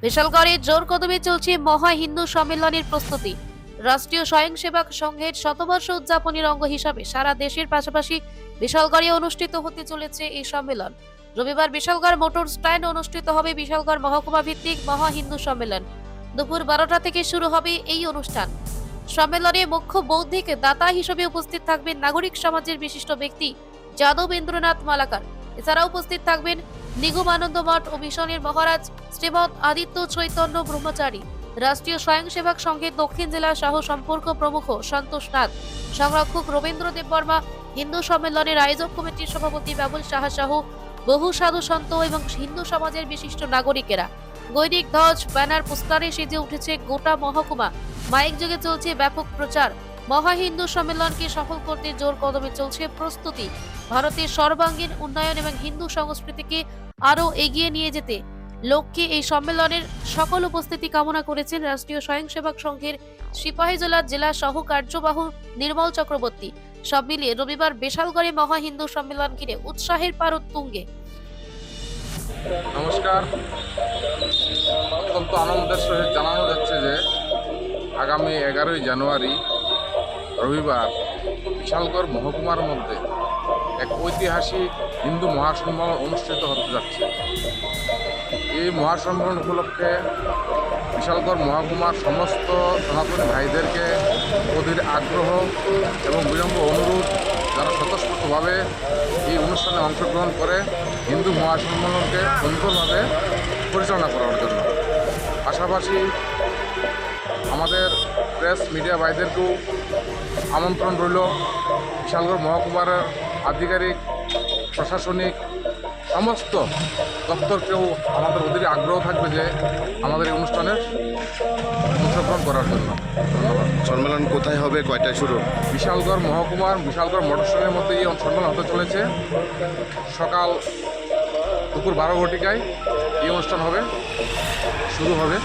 বিশালগড়ে জোর কদমে চলছে মহা হিন্দু সম্মেলনের প্রস্তুতি। রাষ্ট্রীয় স্বয়ংসেবক সংঘের শতবর্ষ উদযাপনের অঙ্গ হিসাবে সারা দেশের পাশাপাশি বিশালগড়ে অনুষ্ঠিত হতে চলেছে এই সম্মেলন। রবিবার বিশালগড় মোটর স্ট্যান্ড অনুষ্ঠিত হবে বিশালগড় মহকুমা ভিত্তিক মহা হিন্দু সম্মেলন। দুপুর 12টা থেকে শুরু হবে এই অনুষ্ঠান। সম্মেলনে মুখ্য বৌদ্ধিক দাতা হিসেবে উপস্থিত থাকবেন নাগরিক সমাজের বিশিষ্ট ব্যক্তি যাদবেন্দ্রনাথ মালাকার। এছাড়াও উপস্থিত থাকবেন নিগমানন্দ মঠ ও মিশনের মহারাজ শ্রীমৎ আদিত্য চৈতন্য ব্রহ্মচারী, রাষ্ট্রীয় স্বয়ংসেবক সংঘের দক্ষিণ জেলা সহ সম্পর্ক প্রমুখ সন্তোষ নাথ, সংরক্ষক রবীন্দ্র দেববর্মা, হিন্দু সম্মেলনের আয়োজক কমিটির সভাপতি বাবুল সাহা সহ বহু সাধু সন্ত এবং হিন্দু সমাজের বিশিষ্ট নাগরিকেরা। গৈরিক ধ্বজ, ব্যানার, পোস্টারে সেজে উঠেছে গোটা মহকুমা। মাইক যুগে চলছে ব্যাপক প্রচার। মহা হিন্দু সম্মেলনকে সফল করতে জোর কদমে চলছে প্রস্তুতি। ভারতের সর্বাঙ্গীন উন্নয়ন এবং হিন্দু সংস্কৃতিকে আরও এগিয়ে নিয়ে যেতে লক্ষ্যে এই সম্মেলনের সকল উপস্থিতি কামনা করেছেন রাষ্ট্রীয় স্বয়ংসেবক সংঘের সিপাহীজলার জেলা সহ কার্যবাহু নির্মল চক্রবর্তী। সব মিলিয়ে রবিবার বিশালগড়ে মহা হিন্দু সম্মেলন ঘিরে উৎসাহের পারদ তুঙ্গে। নমস্কার। অত্যন্ত আনন্দের সহিত জানানো যাচ্ছে যে আগামী 11ই জানুয়ারি রবিবার বিশালগড় মহকুমার মধ্যে এক ঐতিহাসিক হিন্দু মহাসম্মেলন অনুষ্ঠিত হতে যাচ্ছে। এই মহাসম্মেলন উপলক্ষে বিশালগড় মহকুমার সমস্ত সনাতনী ভাইদেরকে অধীর আগ্রহ এবং বিলম্ব অনুরোধ, যারা স্বতঃস্ফূর্তভাবে এই অনুষ্ঠানে অংশগ্রহণ করে হিন্দু মহাসম্মেলনকে সুন্দরভাবে পরিচালনা করার জন্য। পাশাপাশি আমাদের প্রেস মিডিয়া ভাইদেরকেও আমন্ত্রণ রইল। বিশালগড় মহকুমার আধিকারিক, প্রশাসনিক সমস্ত দপ্তরকেও আমাদের অধীর আগ্রহ থাকবে যে আমাদের এই অনুষ্ঠানে অংশগ্রহণ করার জন্য। ধন্যবাদ। সম্মেলন কোথায় হবে, কয়টায় শুরু? বিশালগড় মহকুমার বিশালগড় মোটর স্ট্যান্ডের মধ্যে এই সম্মেলন হতে চলেছে। সকাল দুপুর 12 ঘটিকায় এই অনুষ্ঠান হবে, শুরু হবে।